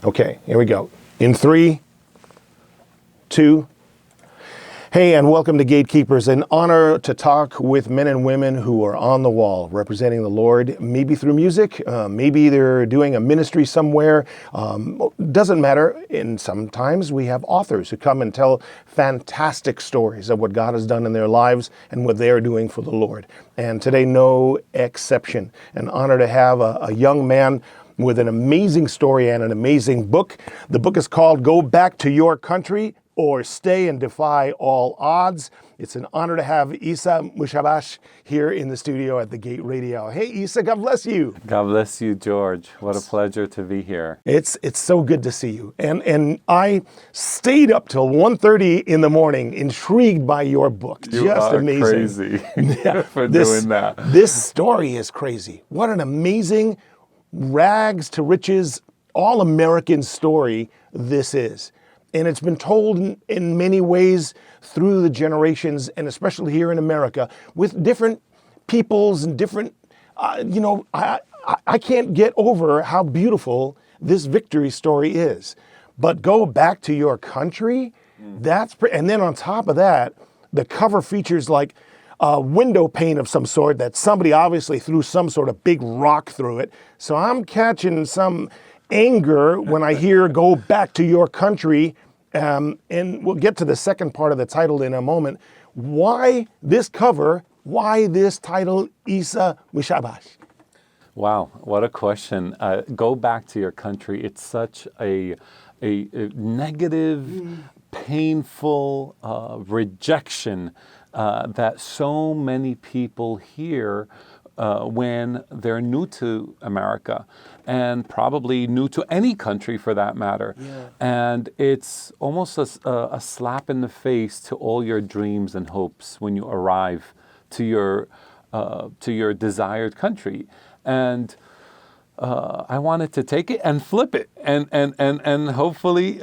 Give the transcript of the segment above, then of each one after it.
Okay, here we go. In 3, 2. Hey, and welcome to Gatekeepers. An honor to talk with men and women who are on the wall, representing the Lord, maybe through music, maybe they're doing a ministry somewhere. Doesn't matter. And sometimes we have authors who come and tell fantastic stories of what God has done in their lives and what they are doing for the Lord. And today, no exception. An honor to have a young man with an amazing story and an amazing book. The book is called Go Back to Your Country or Stay and Defy All Odds. It's an honor to have Isa Mushabash here in the studio at the Gate Radio. Hey, Isa, God bless you. God bless you, George. What a pleasure to be here. It's so good to see you. And I stayed up till 1:30 in the morning, intrigued by your book. You Just are amazing. Crazy for doing that. This story is crazy. What an amazing rags to riches, all-American story this is. And it's been told in many ways through the generations, and especially here in America, with different peoples and different, I can't get over how beautiful this victory story is. But go back to your country, and then on top of that, the cover features like a window pane of some sort that somebody obviously threw some sort of big rock through it. So I'm catching some anger when I hear go back to your country. And we'll get to the second part of the title in a moment. Why this cover? Why this title, Isa Mushabash? Wow, what a question. Go back to your country. It's such a negative, painful rejection that so many people hear when they're new to America, and probably new to any country for that matter. Yeah. And it's almost a slap in the face to all your dreams and hopes when you arrive to your desired country. And I wanted to take it and flip it, and hopefully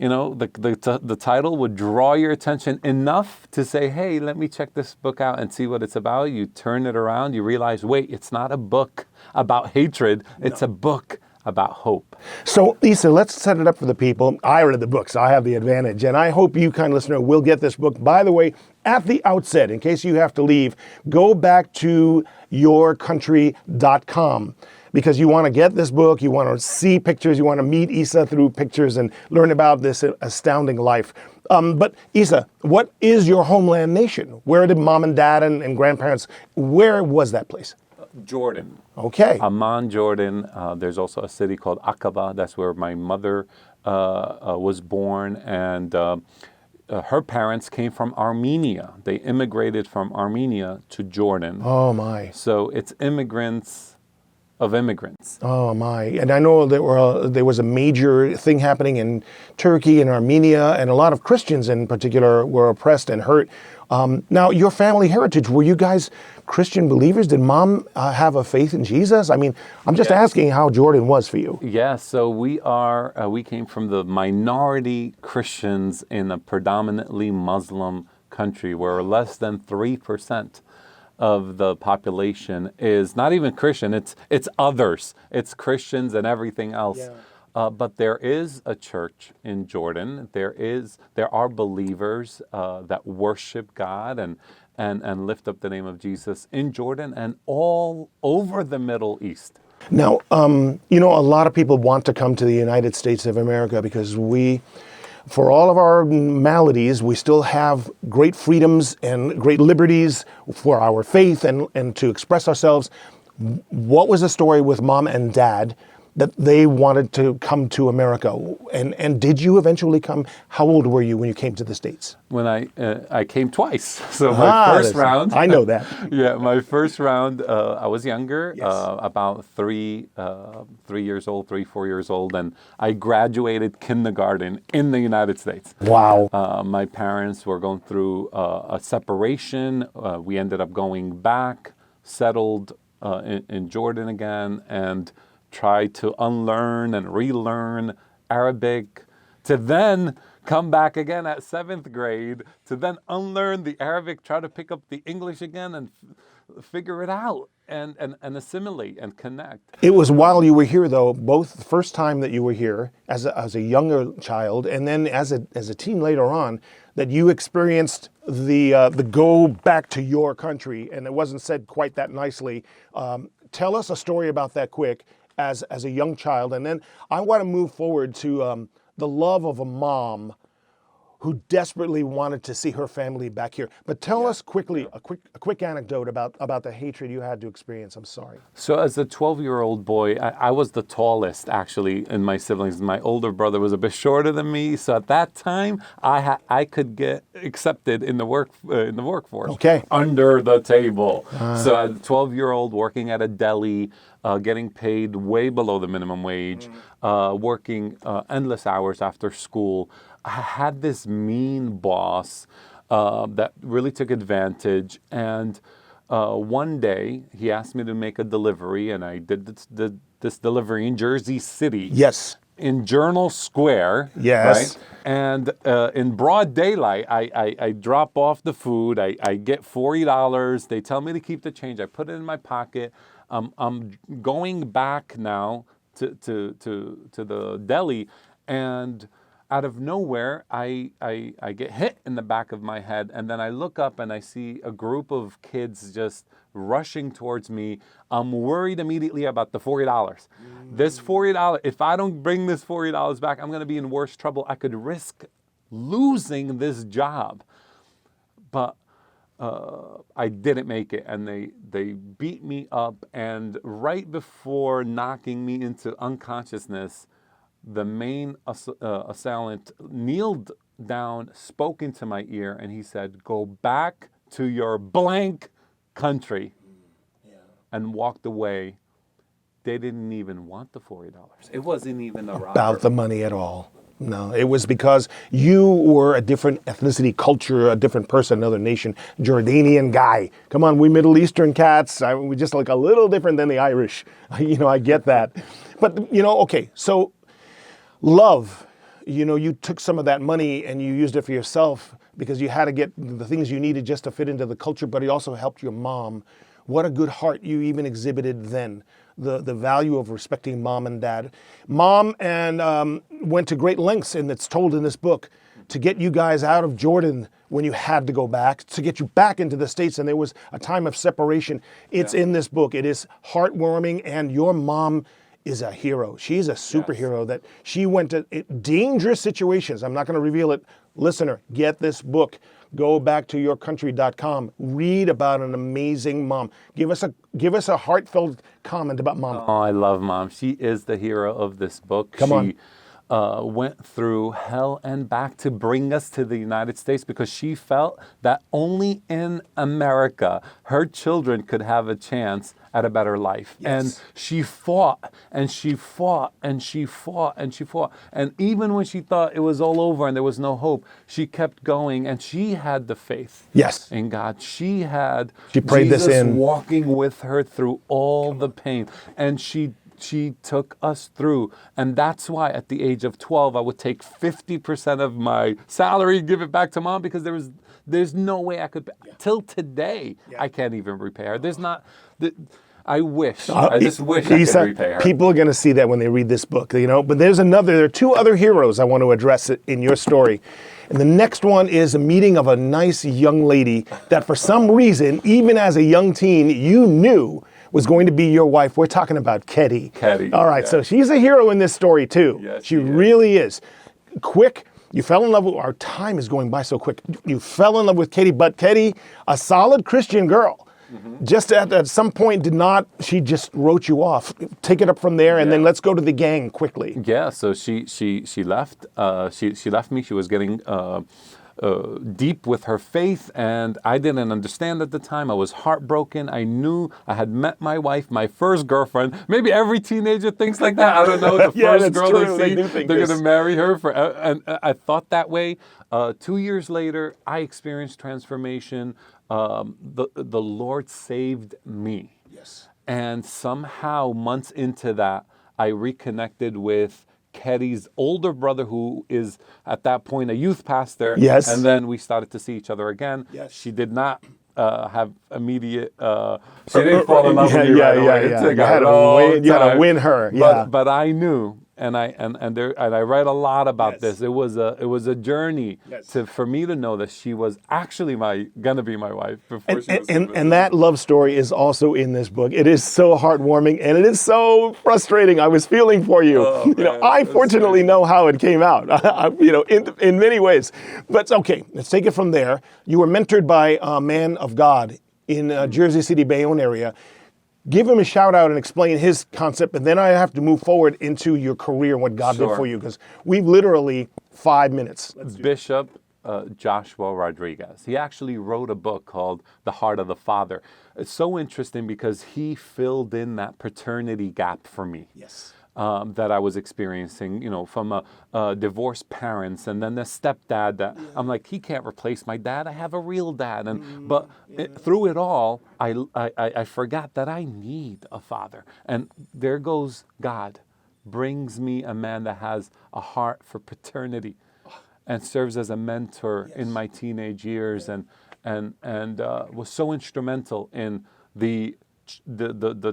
the title would draw your attention enough to say, hey, let me check this book out and see what it's about. You turn it around, you realize, wait, it's not a book about hatred. It's a book about hope. So, Isa, let's set it up for the people. I read the book, so I have the advantage. And I hope you, kind listener, will get this book. By the way, at the outset, in case you have to leave, go back to yourcountry.com. Because you want to get this book, you want to see pictures, you want to meet Isa through pictures and learn about this astounding life. But Isa, what is your homeland nation? Where did mom and dad and grandparents, where was that place? Jordan. Okay. Amman, Jordan. There's also a city called Aqaba. That's where my mother was born. And her parents came from Armenia. They immigrated from Armenia to Jordan. Oh, my. So it's immigrants of immigrants. Oh my! And I know there was a major thing happening in Turkey and Armenia, and a lot of Christians in particular were oppressed and hurt. Now, your family heritage, were you guys Christian believers? Did mom have a faith in Jesus? I mean, I'm just asking how Jordan was for you. Yeah, so we came from the minority Christians in a predominantly Muslim country where less than 3% of the population is not even Christian. It's others. It's Christians and everything else. Yeah. But there is a church in Jordan. There are believers that worship God and lift up the name of Jesus in Jordan and all over the Middle East. Now, a lot of people want to come to the United States of America because for all of our maladies, we still have great freedoms and great liberties for our faith and to express ourselves. What was the story with mom and dad that they wanted to come to America? And did you eventually come? How old were you when you came to the States? When I came twice. So my first round. I know that. Yeah, my first round, I was younger, yes. About 4 years old, and I graduated kindergarten in the United States. Wow. My parents were going through a separation. We ended up going back, settled in Jordan again, and tried to unlearn and relearn Arabic, to then come back again at 7th grade, to then unlearn the Arabic, try to pick up the English again, and figure it out and assimilate and connect. It was while you were here, though, both the first time that you were here as a younger child, and then as a teen later on, that you experienced the go back to your country, and it wasn't said quite that nicely. Tell us a story about that quick as a young child, and then I want to move forward to the love of a mom who desperately wanted to see her family back here. But tell us quickly a quick anecdote about the hatred you had to experience. I'm sorry. So as a 12-year-old boy, I was the tallest actually in my siblings. My older brother was a bit shorter than me, so at that time I could get accepted in the workforce. Okay. Under the table. So as a 12-year-old working at a deli, getting paid way below the minimum wage, working endless hours after school. I had this mean boss that really took advantage, and one day he asked me to make a delivery, and I did this delivery in Jersey City. Yes. In Journal Square. Yes. Right? And in broad daylight, I drop off the food. I get $40. They tell me to keep the change. I put it in my pocket. I'm going back now to the deli, and out of nowhere, I get hit in the back of my head, and then I look up and I see a group of kids just rushing towards me. I'm worried immediately about the $40. This $40, if I don't bring this $40 back, I'm going to be in worse trouble. I could risk losing this job. But I didn't make it, and they beat me up, and right before knocking me into unconsciousness, the main assailant kneeled down, spoke into my ear, and he said, "Go back to your blank country," and walked away. They didn't even want the $40. It wasn't even a robbery. About the money at all. No, it was because you were a different ethnicity, culture, a different person, another nation, Jordanian guy. Come on, we Middle Eastern cats, we just look a little different than the Irish. I get that. But, okay, so love, you took some of that money and you used it for yourself because you had to get the things you needed just to fit into the culture, but it also helped your mom. What a good heart you even exhibited then. The value of respecting mom and dad. Mom went to great lengths, and it's told in this book, to get you guys out of Jordan when you had to go back, to get you back into the States, and there was a time of separation. It's in this book. It is heartwarming, and your mom is a hero. She's a superhero that she went to dangerous situations. I'm not going to reveal it. Listener, get this book. Go back to yourcountry.com. Read about an amazing mom. Give us a heartfelt comment about mom. Oh, I love mom. She is the hero of this book. Come on. Went through hell and back to bring us to the United States because she felt that only in America her children could have a chance at a better life. Yes. And she fought and she fought and she fought and she fought. And even when she thought it was all over and there was no hope, she kept going, and she had the faith in God. She had prayed Jesus this in. walking with her through all the pain. And she took us through. And that's why at the age of 12, I would take 50% of my salary, give it back to mom, because there's no way I could, till today, I can't even repay her. There's not, I wish, I just wish I could repay her. People are going to see that when they read this book, but there are two other heroes I want to address in your story. And the next one is a meeting of a nice young lady that for some reason, even as a young teen, you knew was going to be your wife. We're talking about Ketty. Ketty. All right, so she's a hero in this story too. Yes, she really is. Quick, you fell in love with, our time is going by so quick. You fell in love with Ketty, but Ketty, a solid Christian girl, just at some point she just wrote you off. Take it up from there, and then let's go to the gang quickly. Yeah, so she left. She left me. She was getting deep with her faith, and I didn't understand at the time. I was heartbroken. I knew I had met my wife, my first girlfriend. Maybe every teenager thinks like that. I don't know. The first girl they see, they're going to marry her. And I thought that way. 2 years later, I experienced transformation. The Lord saved me. Yes. And somehow, months into that, I reconnected with Ketty's older brother, who is at that point a youth pastor. Yes. And then we started to see each other again. Yes. She did not have immediate. She didn't fall in love with me right away. It took You had a to long win. You had to time. win her. But I knew, and I read a lot about this. It was a journey for me to know that she was actually gonna be my wife before she was. And that love story is also in this book. It is so heartwarming and it is so frustrating. I was feeling for you. Oh, I fortunately know how it came out. In many ways. But okay, let's take it from there. You were mentored by a man of God in Jersey City, Bayonne area. Give him a shout out and explain his concept, and then I have to move forward into your career and what God did for you, because we've literally 5 minutes. Bishop Joshua Rodriguez. He actually wrote a book called The Heart of the Father. It's so interesting because he filled in that paternity gap for me. Yes. That I was experiencing, from divorced parents, and then the stepdad that I'm like, he can't replace my dad. I have a real dad, through it all, I forgot that I need a father, and there goes God, brings me a man that has a heart for paternity, and serves as a mentor in my teenage years, and was so instrumental in the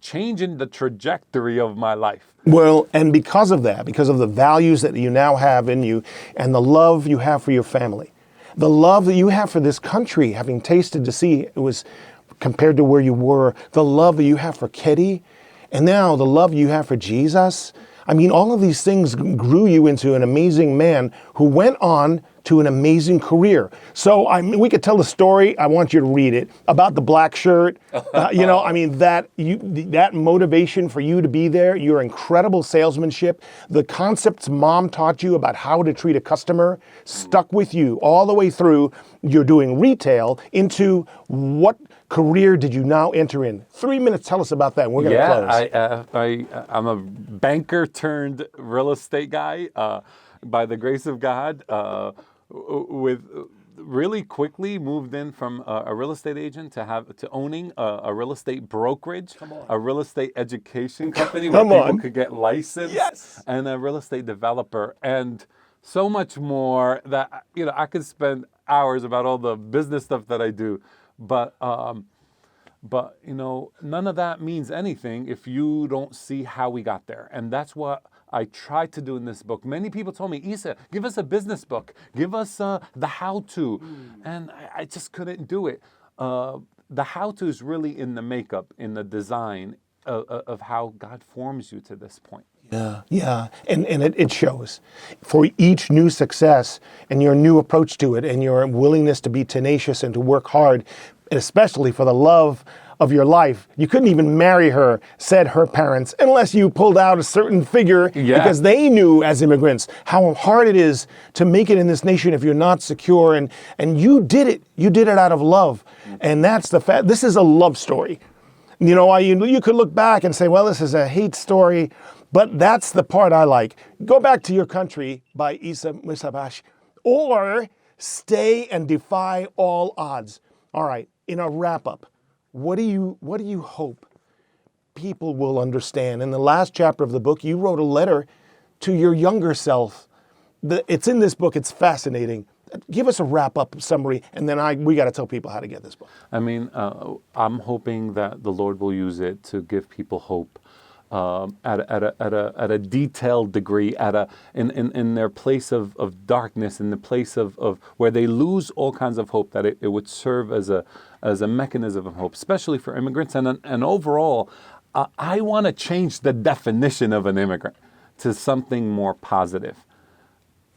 change in the trajectory of my life. Well, and because of that, because of the values that you now have in you and the love you have for your family, the love that you have for this country, having tasted to see it was compared to where you were, the love that you have for Ketty, and now the love you have for Jesus. I mean, all of these things grew you into an amazing man who went on to an amazing career. So we could tell the story. I want you to read it about the black shirt. That motivation for you to be there, your incredible salesmanship, the concepts Mom taught you about how to treat a customer, stuck with you all the way through. You're doing retail into what career did you now enter in? 3 minutes. Tell us about that. And we're going to close. I'm a banker turned real estate guy. By the grace of God, with really quickly moved in from a real estate agent to owning a real estate brokerage, a real estate education company where people could get licensed, and a real estate developer, and so much more that I could spend hours about all the business stuff that I do, but none of that means anything if you don't see how we got there, and that's what I tried to do in this book. Many people told me, Isa, give us a business book. Give us the how-to. And I just couldn't do it. The how-to is really in the makeup, in the design of how God forms you to this point. Yeah. And it shows. For each new success and your new approach to it and your willingness to be tenacious and to work hard, and especially for the love of your life. You couldn't even marry her, said her parents, unless you pulled out a certain figure, because they knew as immigrants how hard it is to make it in this nation if you're not secure. And you did it. You did it out of love. And that's the fact. This is a love story. You could look back and say, well, this is a hate story, but that's the part I like. Go Back to Your Country by Isa Misabash, or Stay and Defy All Odds. All right, in a wrap-up, what do you hope people will understand? In the last chapter of the book, you wrote a letter to your younger self. It's in this book. It's fascinating. Give us a wrap-up summary, and then we got to tell people how to get this book. I mean, I'm hoping that the Lord will use it to give people hope at a detailed degree, in their place of darkness, in the place of where they lose all kinds of hope, that it would serve as a mechanism of hope, especially for immigrants. And overall, I want to change the definition of an immigrant to something more positive,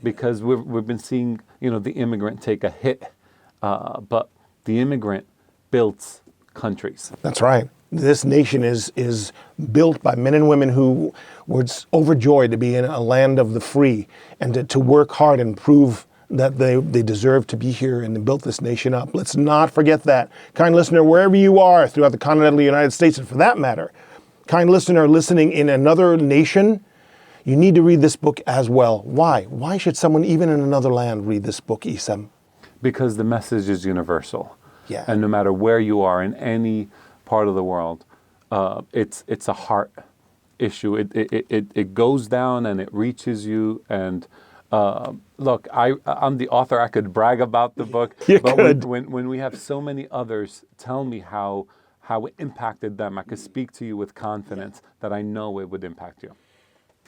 because we've been seeing the immigrant take a hit, but the immigrant builds countries. That's right. This nation is built by men and women who were overjoyed to be in a land of the free, and to work hard and prove that they deserve to be here, and built this nation up. Let's not forget that. Kind listener, wherever you are throughout the continental United States, and for that matter, kind listener listening in another nation, you need to read this book as well. Why? Why should someone even in another land read this book, Isam? Because the message is universal. Yeah. And no matter where you are in any part of the world, it's a heart issue. It goes down and it reaches you, and Look, I'm the author. I could brag about the book, You but could. when we have so many others tell me how it impacted them, I could speak to you with confidence that I know it would impact you.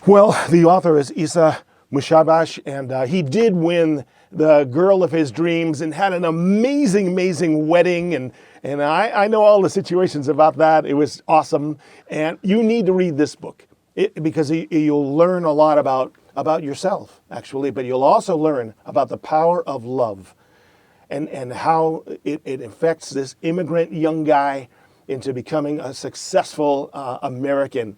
Well, the author is Isa Mushabash, and he did win the girl of his dreams and had an amazing, amazing wedding. And I know all the situations about that. It was awesome. And you need to read this book because you'll learn a lot about yourself, actually, but you'll also learn about the power of love and how it affects this immigrant young guy into becoming a successful American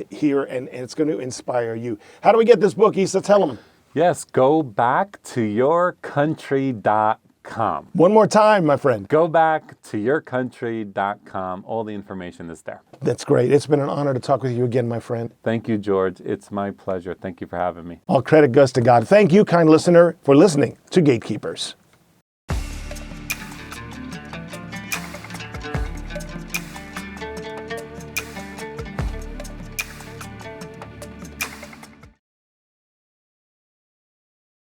here, and it's going to inspire you. How do we get this book, Issa? Tell them. Yes, go back to yourcountry.com. One more time, my friend. Go back to yourcountry.com. All the information is there. That's great. It's been an honor to talk with you again, my friend. Thank you, George. It's my pleasure. Thank you for having me. All credit goes to God. Thank you, kind listener, for listening to Gatekeepers.